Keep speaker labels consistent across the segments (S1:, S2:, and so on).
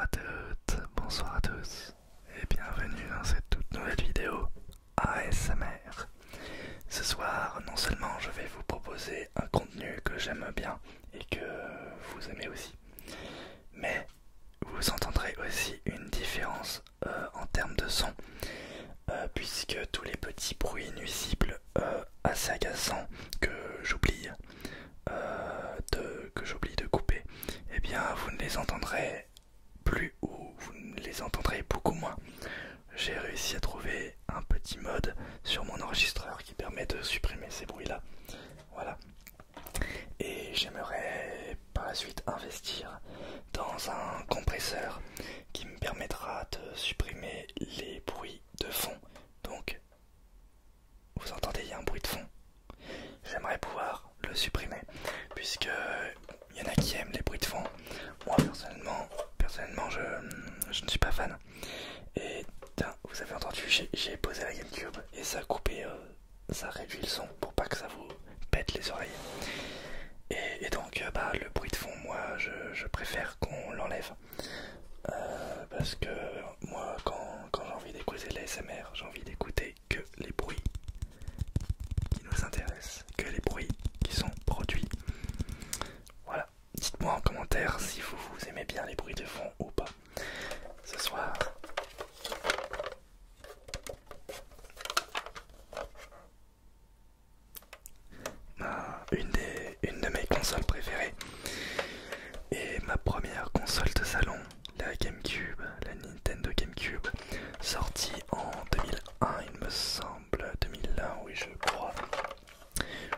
S1: à toutes, bonsoir à tous et bienvenue dans cette toute nouvelle vidéo ASMR. Ce soir, non seulement je vais vous proposer un contenu que j'aime bien et que vous aimez aussi, mais vous entendrez aussi une différence en termes de son, puisque tous les petits bruits nuisibles assez agaçants que j'oublie de couper, eh bien vous ne les entendrez plus ou vous ne les entendrez beaucoup moins. J'ai réussi à trouver un petit mode sur mon enregistreur qui permet de supprimer ces bruits là. Voilà. Et j'aimerais par la suite investir dans un compresseur qui me permettra de supprimer les bruits de fond. Donc, vous entendez, il y a un bruit de fond. J'aimerais pouvoir le supprimer, puisque il y en a qui aiment les bruits de fond. Moi personnellement je ne suis pas fan. Et tiens, vous avez entendu, j'ai posé la GameCube et ça a coupé, ça a réduit le son pour pas que ça vous pète les oreilles. Et donc le bruit de fond, moi je préfère qu'on l'enlève. Parce que moi quand j'ai envie d'écouter l'ASMR, j'ai envie d'écouter que les bruits qui nous intéressent, que les bruits qui sont produits. Voilà, dites-moi en commentaire si vous aimez bien les bruits de fond ou pas. Ce soir, une de mes consoles préférées et ma première console de salon, la GameCube, la Nintendo GameCube, sortie en 2001 il me semble, 2001 oui je crois,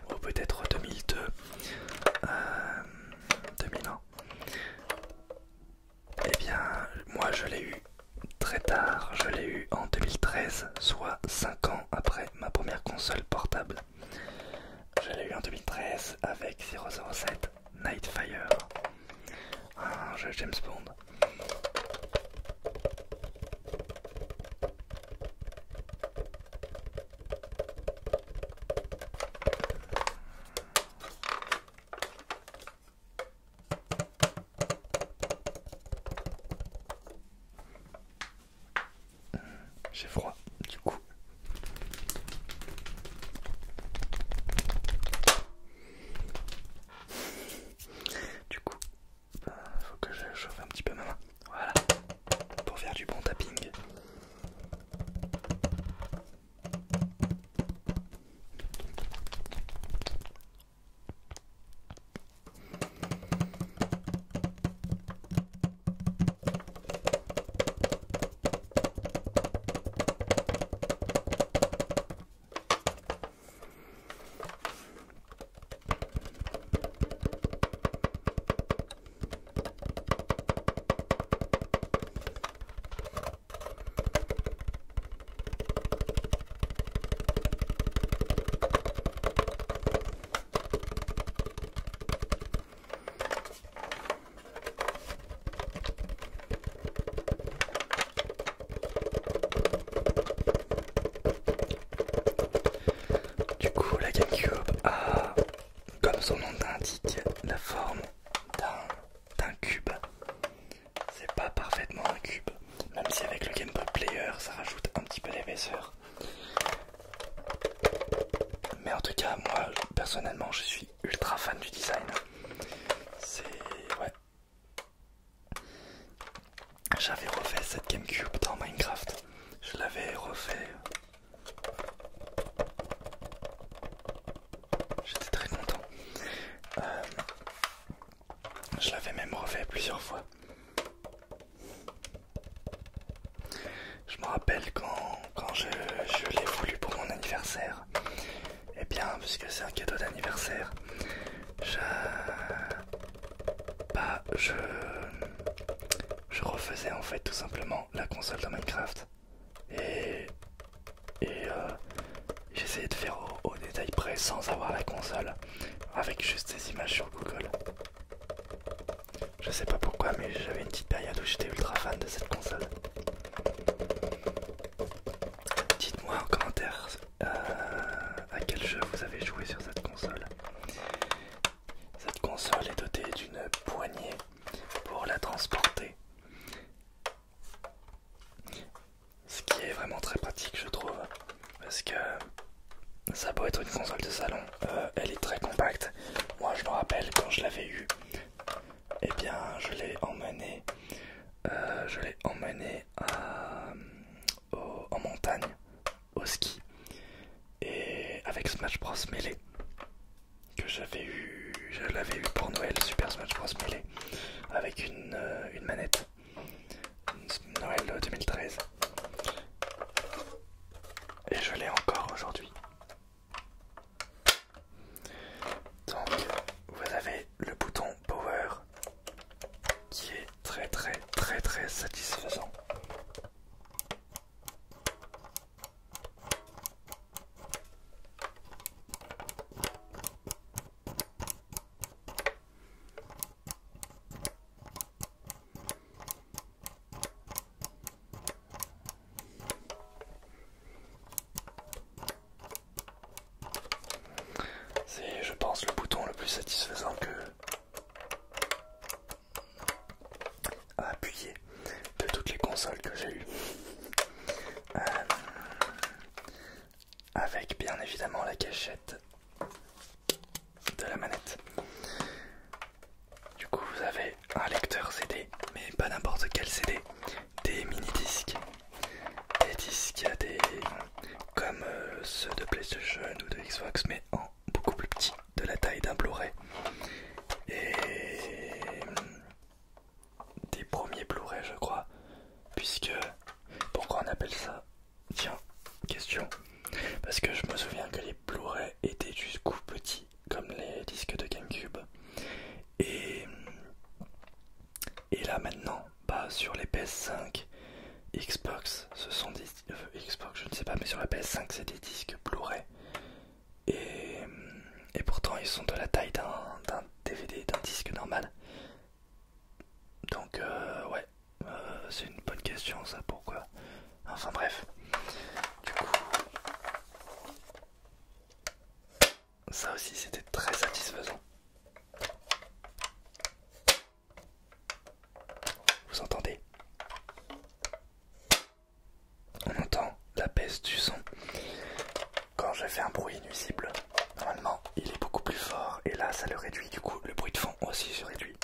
S1: ou peut-être 2002, 2001. Eh bien moi je l'ai eu très tard, je l'ai eu en 2013, soit 5 ans après ma première console portable. Je l'ai eu en 2013 avec 007 Nightfire, un jeu James Bond. J'ai froid, du coup. Faut que je chauffe un petit peu ma main. Voilà, pour faire du bon tapping. Du coup, la GameCube a, comme son nom l'indique, la forme d'un cube. C'est pas parfaitement un cube, même si avec le Game Boy Player ça rajoute un petit peu d'épaisseur. Mais en tout cas, moi personnellement, je suis ultra fan du design. C'est ouais. J'avais refait cette GameCube dans Minecraft. Je l'avais refait. J'étais très content. Je l'avais même refait plusieurs fois. Je me rappelle quand je l'ai voulu pour mon anniversaire. Et bien, puisque c'est un cadeau d'anniversaire, je refaisais en fait tout simplement la console de Minecraft. Et j'essayais de faire au détail près sans avoir la console, avec juste des images sur Google. Je sais pas pourquoi, mais j'avais une petite période où j'étais ultra fan de cette console. Dites-moi en commentaire à quel jeu vous avez joué sur cette console. Cette console est dotée d'une poignée pour la transporter. eh bien je l'ai emmené, en montagne, au ski, et avec Smash Bros Melee que je l'avais eu pour Noël, Super Smash Bros Melee, avec une manette, Noël 2013, et je l'ai encore aujourd'hui. Donc vous avez le bouton Power qui est très satisfaisant. C'est, je pense, le bouton le plus satisfaisant à appuyer de toutes les consoles que j'ai eues. Avec bien évidemment la cachette de la manette. Du coup vous avez un lecteur CD, mais pas n'importe quel CD, des mini-disques, des disques comme ceux de PlayStation ou de Xbox, mais en beaucoup plus petit, de la taille d'un Blu-ray, et des premiers Blu-ray je crois, puisque, pourquoi on appelle ça, tiens, question, parce que je me souviens que les Blu-ray étaient du coup petits comme les disques de GameCube, et là maintenant, bah sur les PS5, Xbox, ce sont des Xbox, je ne sais pas, mais sur la PS5 c'est des disques Blu-ray, et pourtant ils sont de la taille d'un DVD, d'un disque normal. Donc ouais, c'est une bonne question ça, pourquoi. Enfin bref, du coup, ça aussi c'était très satisfaisant. Vous entendez? On entend la baisse du son. Quand je fais un bruit nuisible, normalement il est beaucoup plus fort, et là ça le réduit, du coup le bruit de fond aussi se réduit.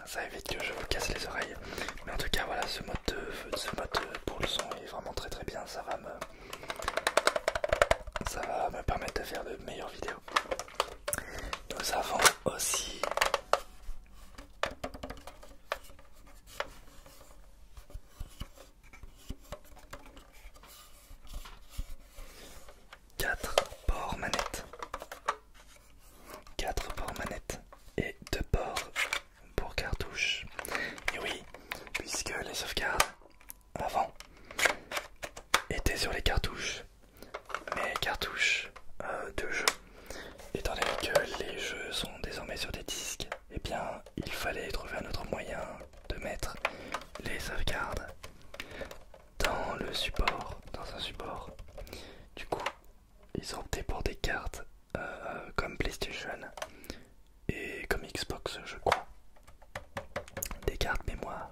S1: Ça évite que je vous casse les oreilles. Mais en tout cas voilà, ce mode pour le son est vraiment très bien. Ça va me permettre de faire de meilleures vidéos. Nous avons aussi quatre ports manettes et 2 ports pour cartouches. Et oui, puisque les sauvegardes avant étaient sur les cartouches, mais cartouches de jeux, étant donné que les jeux sont désormais sur des disques, eh bien il fallait trouver un autre moyen de mettre les sauvegardes dans un support. Du coup, ils ont opté pour des cartes comme PlayStation et comme Xbox, je crois, des cartes mémoire.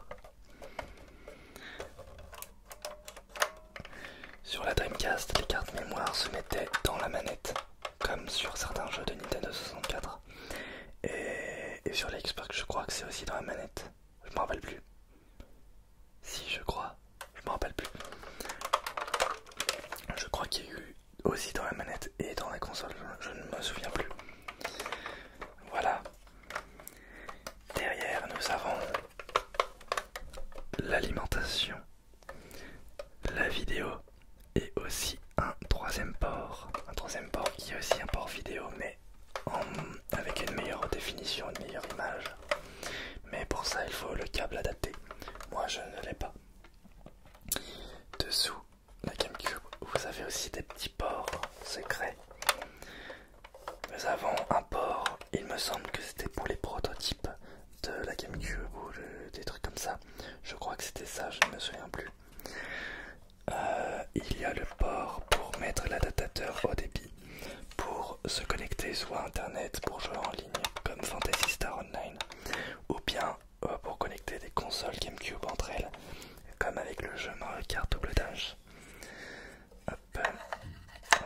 S1: Sur la Dreamcast, les cartes mémoire se mettaient dans la manette, comme sur certains jeux de Nintendo 64. Et sur la Xbox, je crois que c'est aussi dans la manette. Je me rappelle plus. Si, je crois. Je me rappelle plus. Je crois qu'il y a eu aussi dans la manette et dans la console. Je ne me souviens plus. Voilà. Derrière, nous avons l'alimentation, la vidéo et aussi un troisième port. Un troisième port qui est aussi un port vidéo, mais avec une meilleure définition, une meilleure image. Mais pour ça, il faut le câble adapté. Moi, je ne l'ai pas. Dessous la GameCube, vous avez aussi des petits ports secrets. Nous avons un port, il me semble que c'était pour les prototypes de la GameCube ou des trucs comme ça. Je crois que c'était ça, je ne me souviens plus. Il y a le port pour mettre l'adaptateur haut débit pour se connecter soit à internet pour jouer en ligne comme Phantasy Star Online, ou bien pour connecter des consoles GameCube entre elles, comme avec le jeu Mario Kart Double Dash. Hop,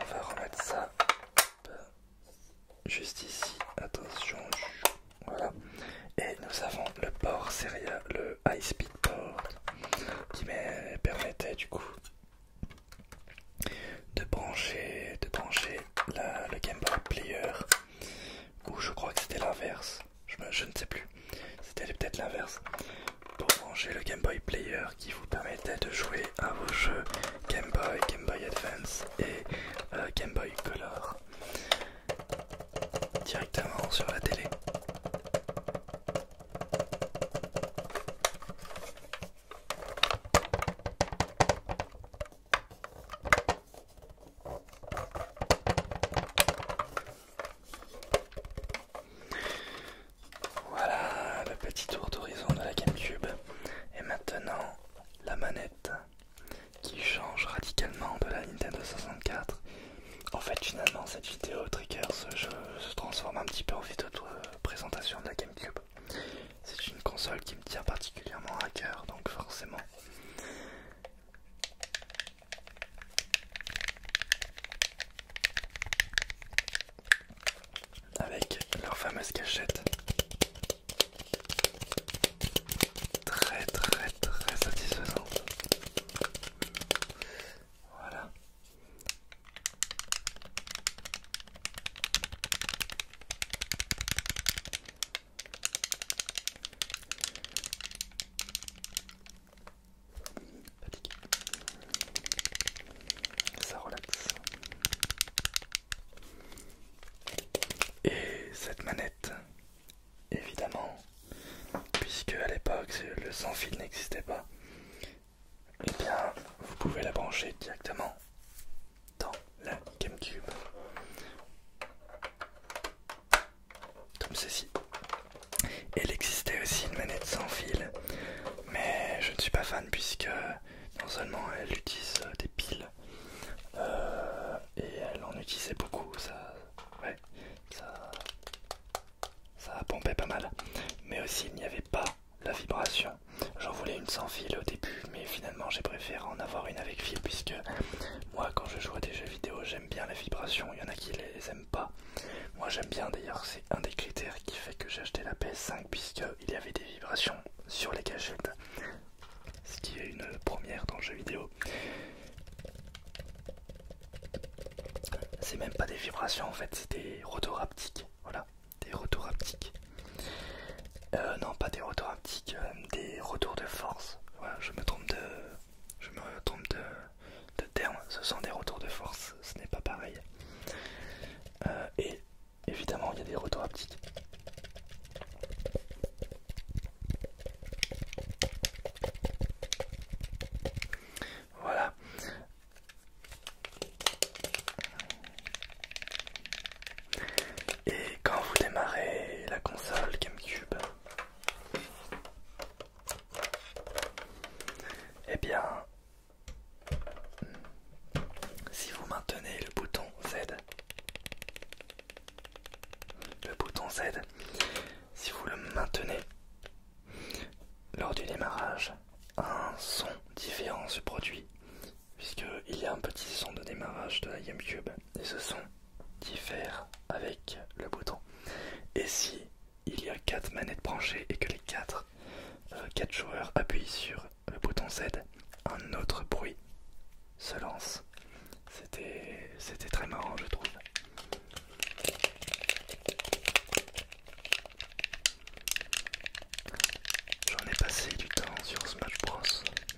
S1: on va remettre ça juste juste ici, attention, voilà. Et nous avons le port Seria, le High Speed Port, qui me permettait du coup de brancher le Game Boy Player, ou je crois que c'était l'inverse, je ne sais plus, c'était peut-être l'inverse, pour brancher le Game Boy Player qui vous permettait de jouer à vos jeux Game Boy Advance et Game Boy Color directement sur la télé. Voilà le petit tour d'horizon de la GameCube. Et maintenant la manette qui change radicalement de la Nintendo 64. En fait, finalement, cette vidéo Triggers se transforme un petit peu en vidéo de présentation de la GameCube. C'est une console qui me tient particulièrement à cœur, donc forcément. Avec leur fameuse cachette. Très satisfaisante. Voilà. Ça relaxe. Et cette manette, évidemment, puisque à l'époque le sans fil n'existait pas, eh bien vous pouvez la brancher directement dans la GameCube, comme ceci. Il existait aussi une manette sans fil, mais je ne suis pas fan puisque non seulement elle utilise des piles et elle en utilisait beaucoup, ça pompait pas mal, mais aussi il n'y avait pas la vibration. J'en voulais une sans fil au début, mais finalement j'ai préféré en avoir une avec fil puisque moi quand je joue à des jeux vidéo j'aime bien la vibration, il y en a qui les aiment pas. Moi j'aime bien, d'ailleurs c'est un des critères qui fait que j'ai acheté la PS5 puisqu'il y avait des vibrations sur les gâchettes, ce qui est une première dans le jeu vidéo. C'est même pas des vibrations en fait, c'est des retours haptiques, voilà, des retours haptiques. Non, pas des retours haptiques, des retours de force. Voilà, je me trompe de terme. Ce sont des retours de force, ce n'est pas pareil. Et évidemment, il y a des retours haptiques. Voilà. Et quand vous démarrez la console GameCube, eh bien, si vous maintenez le bouton Z, si vous le maintenez lors du démarrage, un son différent se produit, puisqu'il y a un petit son de démarrage de la GameCube, et ce son diffère avec le bouton. Et si il y a 4 manettes branchées et que les 4 joueurs appuient sur le bouton Z, un autre bruit se lance. C'était très marrant, je trouve. J'en ai passé du temps sur Smash Bros.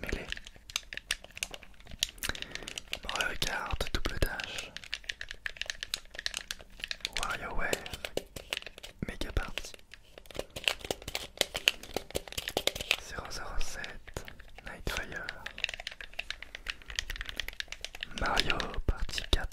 S1: Melee. Regarde, double dash. WarioWare. Mega Party. 007. Nightfire. Mario Party 4.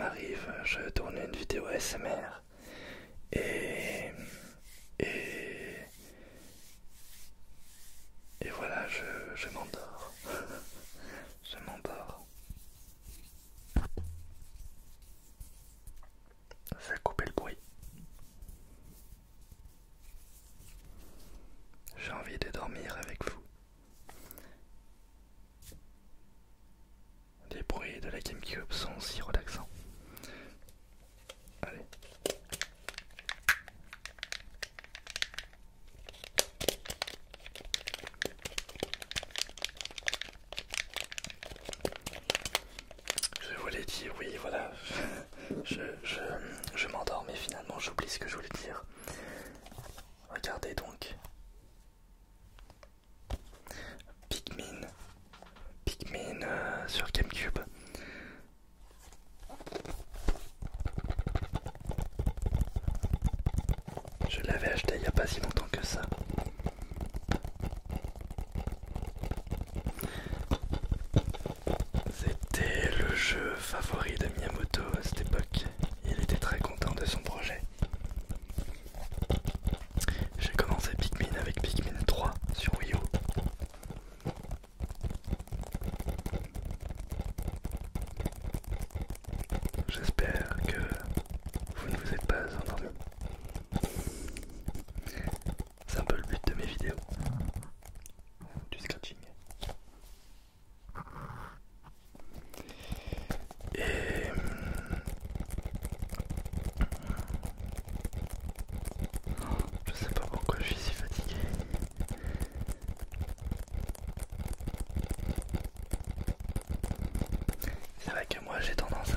S1: m'arrive, je tourne une vidéo ASMR et, et, et voilà, je m'endors. Je m'endors. Ça a coupé le bruit. J'ai envie de dormir avec vous. Les bruits de la GameCube sont si relaxants. Allez. Je voulais dire, oui, voilà. Je m'endors, mais finalement j'oublie ce que je voulais dire. Regardez donc. Pikmin sur GameCube. Je l'avais acheté il n'y a pas si longtemps que ça. C'était le jeu favori de Miyamoto à cette époque. Il était très content de son projet. J'ai commencé Pikmin avec Pikmin 3 sur Wii U. J'espère que vous ne vous êtes pas endormi. C'est un peu le but de mes vidéos. Du scratching. Et je sais pas pourquoi je suis si fatigué. C'est vrai que moi j'ai tendance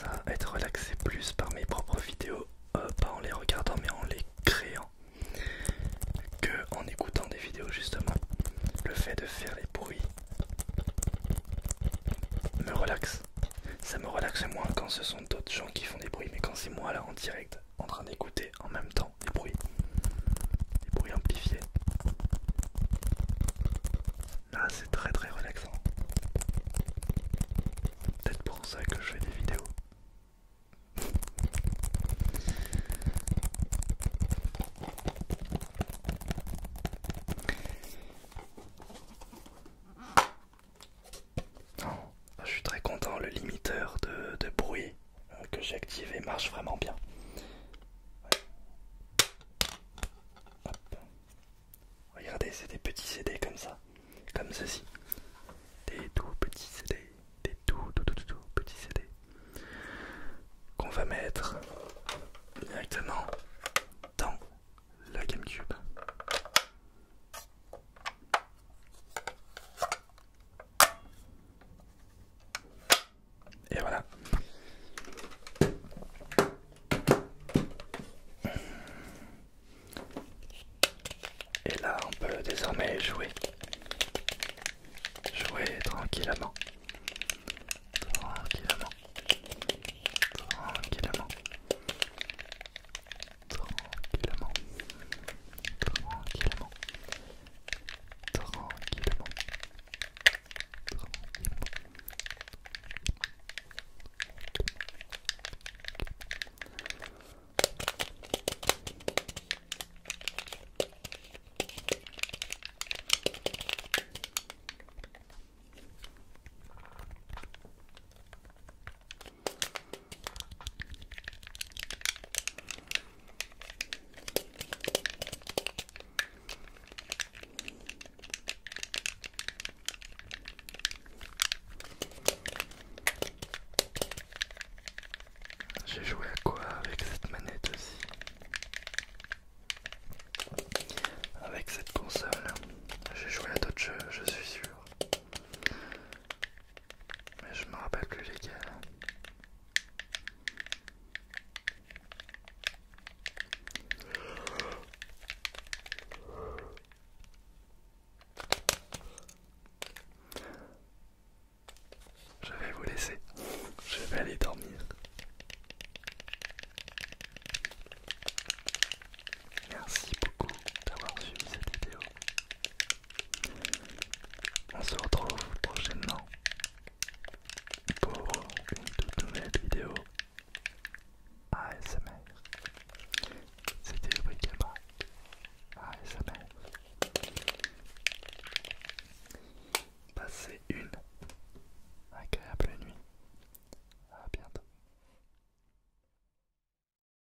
S1: à être relaxé plus par mes propres vidéos, pas en les regardant mais en les créant, que en écoutant des vidéos justement. Le fait de faire les bruits me relaxe. Ça me relaxe moins quand ce sont d'autres gens qui font des bruits, mais quand c'est moi là en direct en train d'écouter en même temps des bruits amplifiés, là c'est très très relaxant. Peut-être pour ça que je fais des vidéos. Je suis très content, le limiteur de bruit que j'ai activé marche vraiment bien. Hop. Regardez, c'est des petits CD comme ça, comme ceci. Des tout petits CD, des tout petits CD qu'on va mettre directement dans la GameCube. Et voilà. Et là, on peut désormais jouer tranquillement. Tranquillement. Tranquillement. Tranquillement. Tranquillement. Tranquillement. J'ai joué